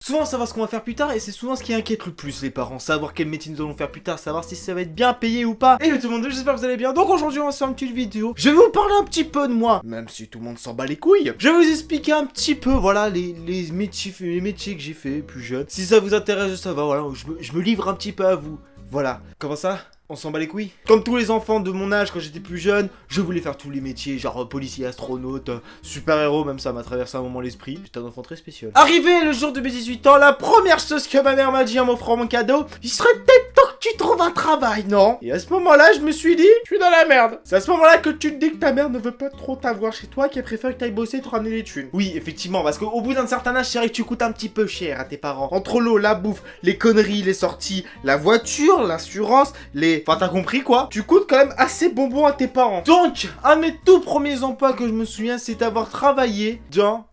Souvent savoir ce qu'on va faire plus tard et c'est souvent ce qui inquiète le plus les parents, savoir quel métier nous allons faire plus tard, savoir si ça va être bien payé ou pas. Et tout le monde, j'espère que vous allez bien. Donc aujourd'hui on va se faire une petite vidéo. Je vais vous parler un petit peu de moi, même si tout le monde s'en bat les couilles. Je vais vous expliquer un petit peu, voilà, les métiers que j'ai fait plus jeune. Si ça vous intéresse de savoir, voilà, je me livre un petit peu à vous. Voilà, comment ça? On s'en bat les couilles. Comme tous les enfants de mon âge quand j'étais plus jeune, je voulais faire tous les métiers, genre policier, astronaute, super-héros, même ça m'a traversé un moment l'esprit. J'étais un enfant très spécial. Arrivé le jour de mes 18 ans, la première chose que ma mère m'a dit en m'offrant mon cadeau, il serait peut-être temps que tu trouves un travail, non? Et à ce moment-là, je me suis dit, je suis dans la merde. C'est à ce moment-là que tu te dis que ta mère ne veut pas trop t'avoir chez toi, qu'elle préfère que t'ailles bosser et te ramener des thunes. Oui, effectivement, parce qu'au bout d'un certain âge, c'est vrai que tu coûtes un petit peu cher à tes parents. Entre l'eau, la bouffe, les conneries, les sorties, la voiture, l'assurance, les... Enfin, t'as compris quoi? Tu coûtes quand même assez bonbon à tes parents. Donc, un de mes tout premiers emplois que je me souviens, c'est d'avoir travaillé dans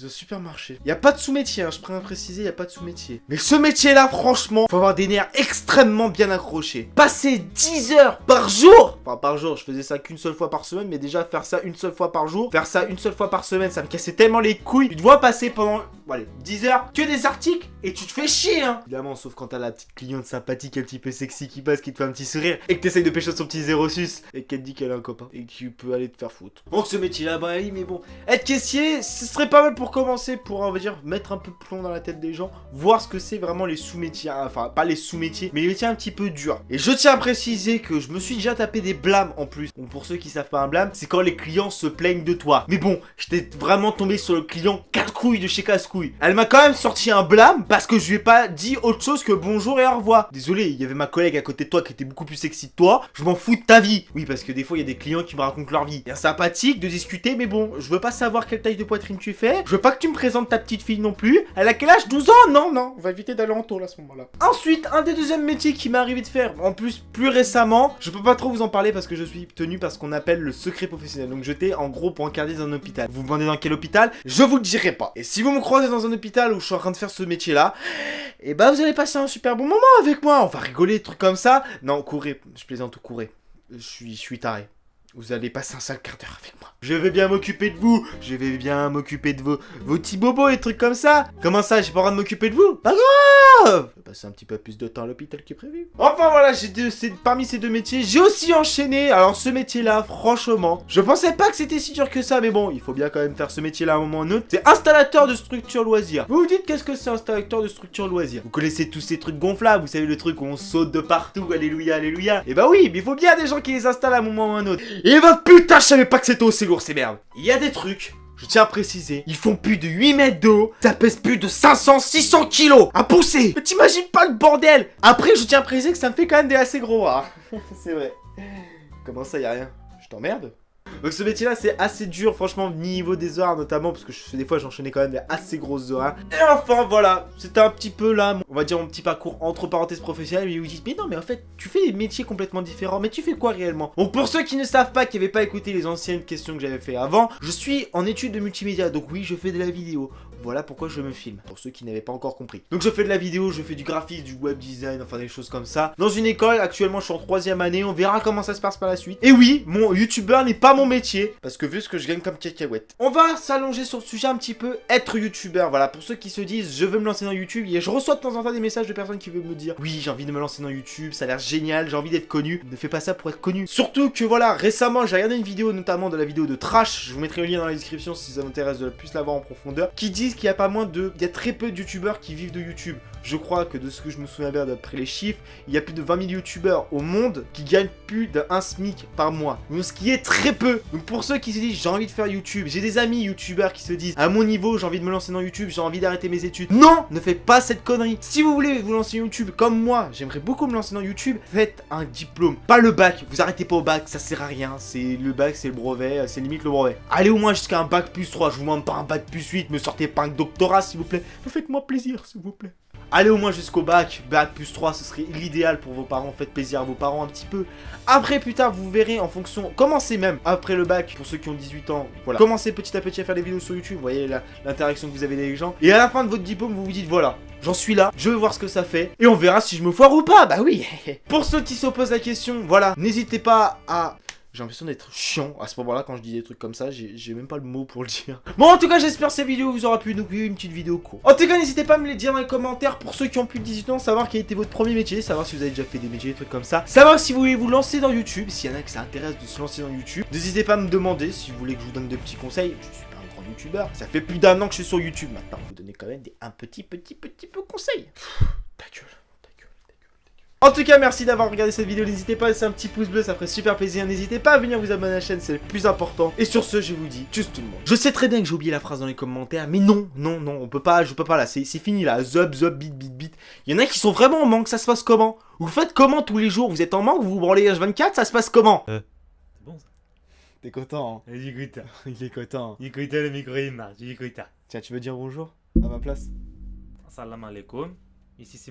un supermarché. Y a pas de sous-métier, hein, je préfère préciser, y a pas de sous-métier. Mais ce métier-là, franchement, faut avoir des nerfs extrêmement bien accrochés. Passer 10 heures par jour, enfin par jour, je faisais ça qu'une seule fois par semaine, mais déjà faire ça une seule fois par jour, faire ça une seule fois par semaine, ça me cassait tellement les couilles. Tu dois passer pendant, voilà, 10 heures que des articles et tu te fais chier, hein. Évidemment, sauf quand t'as la petite cliente sympathique, un petit peu sexy qui passe, qui te fait un petit sourire et que t'essayes de pécho son petit 06 et qu'elle te dit qu'elle a un copain et que tu peux aller te faire foutre. Donc ce métier-là, bah oui, mais bon, être caissier, ce serait pas mal pour commencer, pour on va dire mettre un peu de plomb dans la tête des gens, voir ce que c'est vraiment les sous-métiers, enfin pas les sous-métiers, mais les métiers un petit peu durs. Et je tiens à préciser que je me suis déjà tapé des blâmes en plus. Donc pour ceux qui savent pas un blâme, c'est quand les clients se plaignent de toi. Mais bon, j'étais vraiment tombé sur le client 4 couilles de chez Casse-Couilles. Elle m'a quand même sorti un blâme parce que je lui ai pas dit autre chose que bonjour et au revoir. Désolé, il y avait ma collègue à côté de toi qui était beaucoup plus sexy que toi. Je m'en fous de ta vie. Oui, parce que des fois il y a des clients qui me racontent leur vie. Bien sympathique de discuter, mais bon, je veux pas savoir quelle taille de poitrine tu fais. Je veux pas que tu me présente ta petite fille non plus. Elle a quel âge? 12 ans? Non, non, on va éviter d'aller en taule à ce moment-là. Ensuite, un des deuxièmes métiers qui m'est arrivé de faire, en plus plus récemment, je peux pas trop vous en parler parce que je suis tenu par ce qu'on appelle le secret professionnel. Donc j'étais en gros brancardé dans un hôpital. Vous me demandez dans quel hôpital? Je vous le dirai pas. Et si vous me croisez dans un hôpital où je suis en train de faire ce métier-là, et bah vous allez passer un super bon moment avec moi. On va rigoler, des trucs comme ça. Non, courez, je plaisante, courez. Je suis taré. Vous allez passer un sale quart d'heure avec moi. Je vais bien m'occuper de vous. Je vais bien m'occuper de vos petits bobos et trucs comme ça. Comment ça, j'ai pas le droit de m'occuper de vous? Pas grave. Je vais passer un petit peu plus de temps à l'hôpital que prévu. Enfin voilà, parmi ces deux métiers, j'ai aussi enchaîné. Alors ce métier-là, franchement, je pensais pas que c'était si dur que ça. Mais bon, il faut bien quand même faire ce métier-là à un moment ou un autre. C'est installateur de structure loisirs. Vous vous dites qu'est-ce que c'est installateur de structure loisirs? Vous connaissez tous ces trucs gonflables. Vous savez le truc où on saute de partout. Alléluia, alléluia. Et bah oui, mais il faut bien des gens qui les installent à un moment ou un autre. Et bah putain, je savais pas que c'était aussi lourd ces merdes. Il y a des trucs, je tiens à préciser, ils font plus de 8 mètres de haut, ça pèse plus de 500-600 kilos à pousser. Mais t'imagines pas le bordel. Après, je tiens à préciser que ça me fait quand même des assez gros, hein. C'est vrai. Comment ça, y a rien? Je t'emmerde? Donc ce métier là c'est assez dur franchement niveau des horaires notamment parce que des fois j'enchaînais quand même des assez grosses horaires. Et enfin voilà, c'était un petit peu là, on va dire mon petit parcours entre parenthèses professionnelles. Mais vous dites mais non mais en fait tu fais des métiers complètement différents, mais tu fais quoi réellement? Donc pour ceux qui ne savent pas, qui n'avaient pas écouté les anciennes questions que j'avais fait avant, je suis en études de multimédia, donc oui je fais de la vidéo. Voilà pourquoi je me filme, pour ceux qui n'avaient pas encore compris. Donc je fais de la vidéo, je fais du graphisme, du web design, enfin des choses comme ça. Dans une école, actuellement je suis en 3ème année, on verra comment ça se passe par la suite. Et oui, mon youtubeur n'est pas mon métier, parce que vu ce que je gagne comme cacahuète. On va s'allonger sur le sujet un petit peu, être youtubeur. Voilà, pour ceux qui se disent je veux me lancer dans YouTube, et je reçois de temps en temps des messages de personnes qui veulent me dire oui j'ai envie de me lancer dans YouTube, ça a l'air génial, j'ai envie d'être connu. Ne fais pas ça pour être connu. Surtout que voilà, récemment j'ai regardé une vidéo, notamment de la vidéo de Trash, je vous mettrai le lien dans la description si ça vous intéresse de plus la voir en profondeur, qui disent qu'il y a pas moins de... Il y a très peu de youtubeurs qui vivent de YouTube. Je crois que de ce que je me souviens bien d'après les chiffres, il y a plus de 20 000 youtubeurs au monde qui gagnent plus d'un SMIC par mois. Donc ce qui est très peu. Donc pour ceux qui se disent j'ai envie de faire YouTube, j'ai des amis youtubeurs qui se disent à mon niveau j'ai envie de me lancer dans YouTube, j'ai envie d'arrêter mes études. Non, ne faites pas cette connerie. Si vous voulez vous lancer dans YouTube comme moi, j'aimerais beaucoup me lancer dans YouTube, faites un diplôme. Pas le bac, vous arrêtez pas au bac, ça sert à rien. C'est le bac, c'est le brevet, c'est limite le brevet. Allez au moins jusqu'à un bac plus 3, je vous demande pas un bac plus 8, me sortez pas un doctorat s'il vous plaît. Faites-moi plaisir s'il vous plaît. Allez au moins jusqu'au bac plus 3, ce serait l'idéal pour vos parents, faites plaisir à vos parents un petit peu. Après plus tard vous verrez en fonction, commencez même après le bac, pour ceux qui ont 18 ans, voilà. Commencez petit à petit à faire des vidéos sur YouTube, vous voyez l'interaction que vous avez avec les gens. Et à la fin de votre diplôme vous vous dites voilà, j'en suis là, je veux voir ce que ça fait, et on verra si je me foire ou pas, bah oui. Pour ceux qui se posent la question, voilà, n'hésitez pas à J'ai l'impression d'être chiant à ce moment-là quand je dis des trucs comme ça, j'ai même pas le mot pour le dire. Bon, en tout cas, j'espère que cette vidéo vous aura plu, donc une petite vidéo courte. En tout cas, n'hésitez pas à me le dire dans les commentaires pour ceux qui ont plus de 18 ans, savoir quel était votre premier métier, savoir si vous avez déjà fait des métiers, des trucs comme ça, savoir si vous voulez vous lancer dans YouTube, s'il y en a qui ça intéresse de se lancer dans YouTube. N'hésitez pas à me demander si vous voulez que je vous donne de petits conseils. Je suis pas un grand youtubeur, ça fait plus d'1 an que je suis sur YouTube maintenant. Vous donnez quand même un petit peu conseils. Ta gueule. En tout cas, merci d'avoir regardé cette vidéo, n'hésitez pas à laisser un petit pouce bleu, ça ferait super plaisir, n'hésitez pas à venir vous abonner à la chaîne, c'est le plus important. Et sur ce, je vous dis, tchuss tout le monde. Je sais très bien que j'ai oublié la phrase dans les commentaires, mais non, on peut pas, je peux pas là, c'est fini là, zop, bit. Il y en a qui sont vraiment en manque, ça se passe comment? Vous faites comment tous les jours? Vous êtes en manque, vous vous branlez H24, ça se passe comment? C'est bon ça. T'es content, hein? Il est content. Il est content. Il est content, le micro il marche, il est content. Tiens, tu veux dire bonjour à ma place? Salam alaikum. Ici c'est